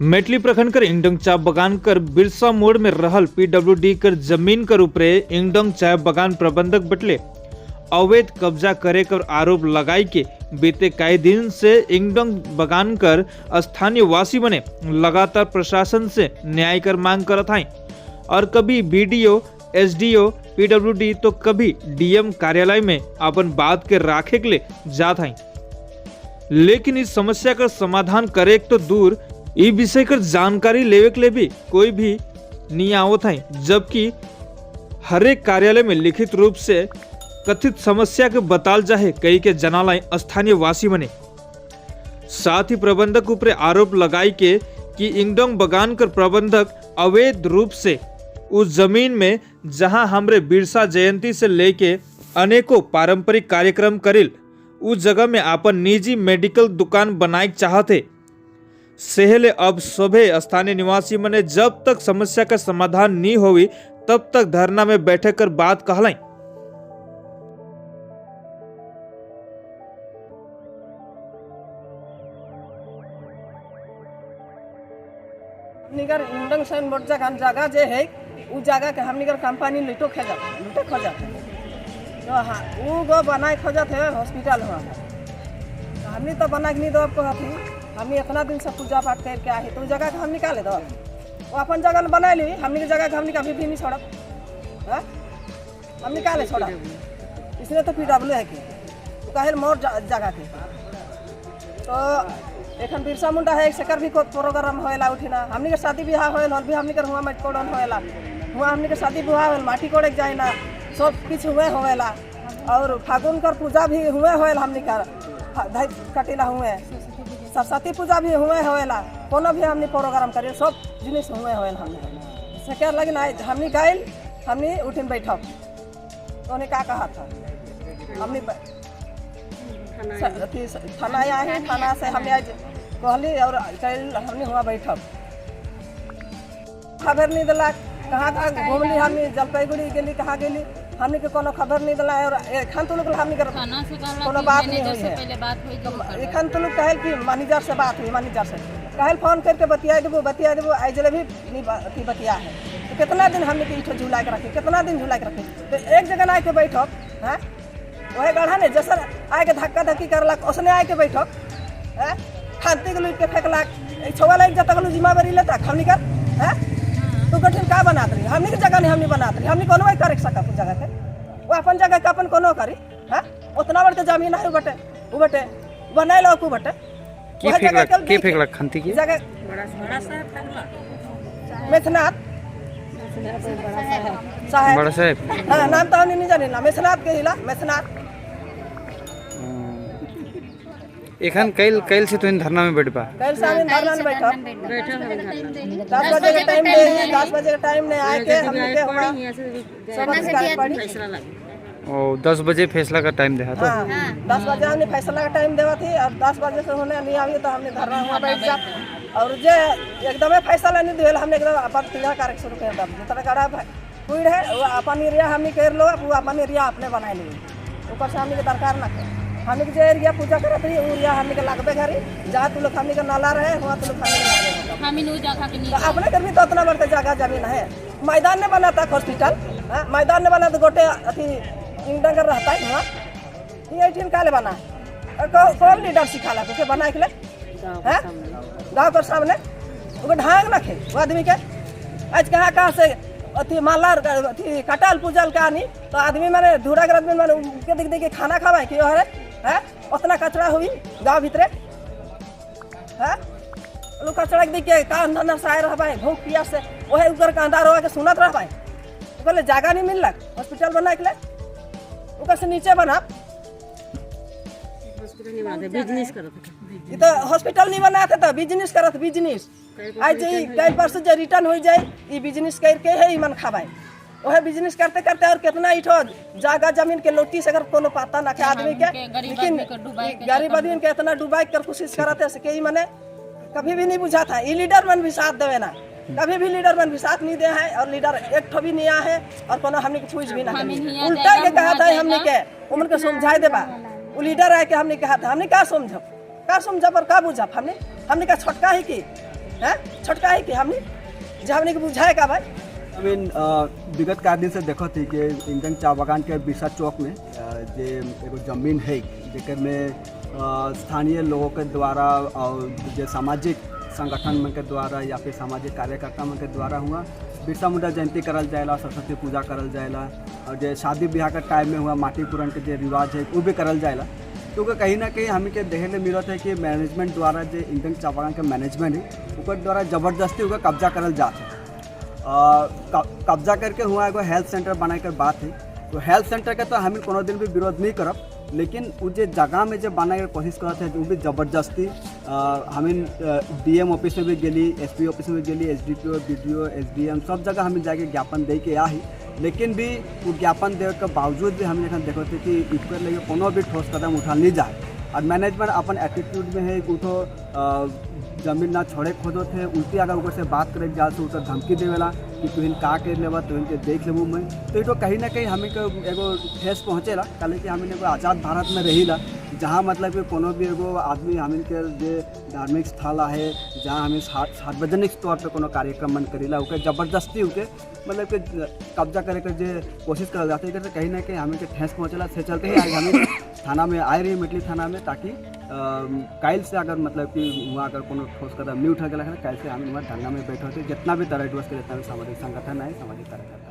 मेटली प्रखंड कर इंगडंग चाय बगान कर बिरसा मोड़ में रहल पीडब्ल्यूडी कर जमीन कर ऊपरे इंगडंग चाय बगान प्रबंधक बटले अवैध कब्जा करे कर आरोप लगाई के बीते कई दिन से इंगडंग बगान कर स्थानीय वासी बने लगातार प्रशासन से न्याय कर मांग करत हैं और कभी बीडीओ एसडीओ पीडब्ल्यूडी तो कभी डीएम कार्यालय में अपन बात के राखे के लिए जात हैं, लेकिन इस समस्या का समाधान करे तो दूर ई विषय कर जानकारी लेवे के लिए भी कोई भी नहीं आवत है, जबकि हर एक कार्यालय में लिखित रूप से कथित समस्या के बताल जाए कई के जनालाय स्थानीय वासी बने। साथ ही प्रबंधक ऊपर आरोप लगाई के कि इंगडंग बगान कर प्रबंधक अवैध रूप से उस जमीन में जहां हमरे बिरसा जयंती से लेके अनेकों पारंपरिक कार्यक्रम करिल उस जगह में अपन निजी मेडिकल दुकान बनाए चाहते सेहले अब सभे स्थानीय निवासी मने जब तक समस्या का समाधान नहीं होगी तब तक धरना में बैठे कर बात कहलाई। निगर इंडंग साइन बोर्ड जगह जे है उ जगह के हम निगर कंपनी लूटो खोजत तो हाँ वो गो बनाए खोजत है हॉस्पिटल हुआ हमने तो बना के नहीं दो आपको हथी हमने इतना दिन से पूजा पाठ करके आए तो जगह के हम निकाले दो वो अपन जगह में बना ली हमने की जगह हमने कभी भी नहीं छोड़ा हम निकाले छोड़ा इसलिए तो पीडब्ल्यू है कि तो कहे मोर जगह के तो एखन बिरसा मुंडा है सेकर भी प्रोग्राम होएला उठिना हमनी के शादी ब्याह होएल हल भी हमनी के हुआ मट कोडन होएला हुआ हमनी के शादी ब्याह होएल माटी कोड़े जाए ना सब कुछ हुए होएला और फागुन कर पूजा भी हुए होएल हमनी का धाई कटिला हुए सरस्वती पूजा भी हुए होएला कोनो भी हमनी प्रोग्राम करे सब जिनिस हुए होएल हमनी सेकर लगी ना हमनी गइल हमनी उठिन बैठक तो ने का कहा था हमनी थाना आए थाना से हमने आज कहली और कल हमने हुआ बैठक खबर नहीं दिला कहाँ कहाँ घूमली हमने जलपाईगुड़ी गेली कहाँ गेली हमने के कोनो खबर नहीं दिला और एखन तो लोग हमने कोनो बात नहीं हुई है एखन तो लोग कहल कि मैनेजर से बात हुई मैनेजर से कहल फोन करके बतिया देबो आई जले भी नहीं बतिया है तो कितना दिन हमने के इठो झुला के रखी कितना दिन झुला के रखी तो एक जगह आके बैठक है वही गढ़ा ने जैसा आके धक्का धक्की करलक उसने आके बैठक है खांती के लूट के फेंकलक छवा लाइक जब तक जिम्मेवारी लेता हमनी कर है तो गठन का बनात रही हमनी के जगह नहीं हमनी बनात रही हमनी कोनो भाई करे सका कुछ जगह के वो अपन जगह का अपन कोनो करी है उतना बड़ के जमीन है वो बटे बनाए लो को बटे की फेंकलक खांती की जगह मेथनाथ साहब बड़ा साहब हां नाम तो नहीं जाने ना मेथनाथ के हिला मेथनाथ एखन कैल से तो इन धरना में बैठ पा कैल से हम धरना में बैठा 10 बजे के टाइम दे 10 बजे के टाइम ने आके हम के हुआ सब अधिकारी पड़ी और 10 बजे फैसला का टाइम दिया था 10 बजे हमने फैसला का टाइम देवा थी और 10 बजे से होने नहीं आई तो हमने धरना हुआ बैठ जा और जे एकदम फैसला नहीं दिया हमने एकदम अपन पीड़ा कार्य शुरू कर दिया जितना कड़ा कोई है वो अपन एरिया हमने कर लो वो अपन एरिया अपने बना लिए ऊपर से हमने के दरकार ना कर हमने के एरिया पूजा करत रही एरिया हमने के लागबे घरी जहाँ तू लोग हमने के नाला रहे हुआ तू लोग हमने तो अपने घर भी तो उतना बड़का जगह जमीन है मैदान ने बना था हॉस्पिटल मैदान ने बना तो गोटे अथी इंगडंग रहता है वहाँ ये टीन काले बना कौन लीडर सिखाला के बना के हैं गाँव पर सामने वो ढांग रखे वो आदमी के आज कहाँ से अथी माला अथी कटाल पूजल का नहीं तो आदमी मैंने धूरा के आदमी मैंने उनके दिख देख के खाना खावा क्यों है उतना कचरा हुई गाँव भीतरे है लोग कचरा के देख के का अंदर से आए रह पाए भूख पियास से वही ऊपर का अंदर होगा के सुनत रह पाए बोले जगह नहीं मिल रहा हॉस्पिटल बना के ऊपर से नीचे बना बिजनेस करत ये तो हॉस्पिटल नहीं बना था बिजनेस करत बिजनेस आज कई परसों जो रिटर्न हो जाए ये बिजनेस करके है मन खाबाई वह बिजनेस करते करते और कितना इठो जागा जमीन के लोटी से अगर कोनो पता ना के आदमी के लेकिन गरीब आदमी के इतना डुबाई कर कोशिश करते से कई मने कभी भी नहीं बुझा था ये लीडर मन भी साथ देवे ना कभी भी लीडर मन भी साथ नहीं दे है और लीडर एक ठो भी नहीं आ है और कोनो हमने के छूज भी ना उल्टा के कहा था हमने के उमन के समझाई देबा वो लीडर आके हमने कहा था हमने क्या समझब और क्या बुझब हमने का छोटका है कि है छोटका है कि हमने जो हमने के बुझाए का भाई। विगत का दिन से देखो थी कि इंजन चा बागान के बिरसा चौक में जे एगो जमीन है जेकर में स्थानीय लोगों के द्वारा और जो सामाजिक संगठन मन के द्वारा या फिर सामाजिक कार्यकर्ता मन के द्वारा हुआ बिरसा मुंडा जयंती करल जाएला, सरस्वती पूजा करल जाएला और जो शादी ब्याह के टाइम में हुआ माटी पूरन के जो रिवाज है वो भी करल जाएला। तो कहीं ना कहीं हमें के देखे ले मिलत है कि मैनेजमेंट द्वारा जो इंजन चा बागान के मैनेजमेंट है ऊपर द्वारा जबरदस्ती होकर कब्जा करल जाता है। कब्जा करके हुआ एगो हेल्थ सेंटर बनाए कर बात है, तो हेल्थ सेंटर के तो हमें कोनो दिन भी विरोध नहीं करब, लेकिन वो जो जगह में जो बनाए के कोशिश करते हैं वो भी जबरदस्ती हमें डीएम ऑफिस में भी गेली, एसपी ऑफिस में भी गेली, एसडीपीओ, बीडीओ, एसडीएम सब जगह हमें जाके ज्ञापन दे के आई, लेकिन भी वो ज्ञापन दे के बावजूद भी हमें यहाँ देखो थे कि इसके लिए कोनो भी ठोस कदम उठा नहीं जाए और मैनेजमेंट अपन एटीट्यूड में है उठो जमीन ना छोड़े खोदो थे, उल्टी अगर ऊपर से बात करे जा तो उसे धमकी देवेला कि तुहिन का कर लेवा तुहिन के देख लेबू मैं, तो ये कहीं ना कहीं हमें को एगो ठेस पहुँचेला। कल कि हमें एगो आज़ाद भारत में रहीला जहाँ मतलब कि कोनो भी एगो आदमी हमें के जो धार्मिक स्थल है जहाँ हमें सार्वजनिक तौर पर कोनो कार्यक्रम मन करेला ओके जबरदस्ती होके मतलब कि कब्जा करे के जो कोशिश करल जाती है, कहीं ना कहीं हमें के ठेस पहुँचेला। से चलते ही आज हमें थाना में आए रही मिटली थाना में, ताकि काल से अगर मतलब कि वहाँ अगर कोनो ठोस कदम नहीं उठा गया है कल से हम वहाँ धरना में बैठे होते जितना भी तरह के जितना भी सामाजिक संगठन है सामाजिक कार्यकर्ता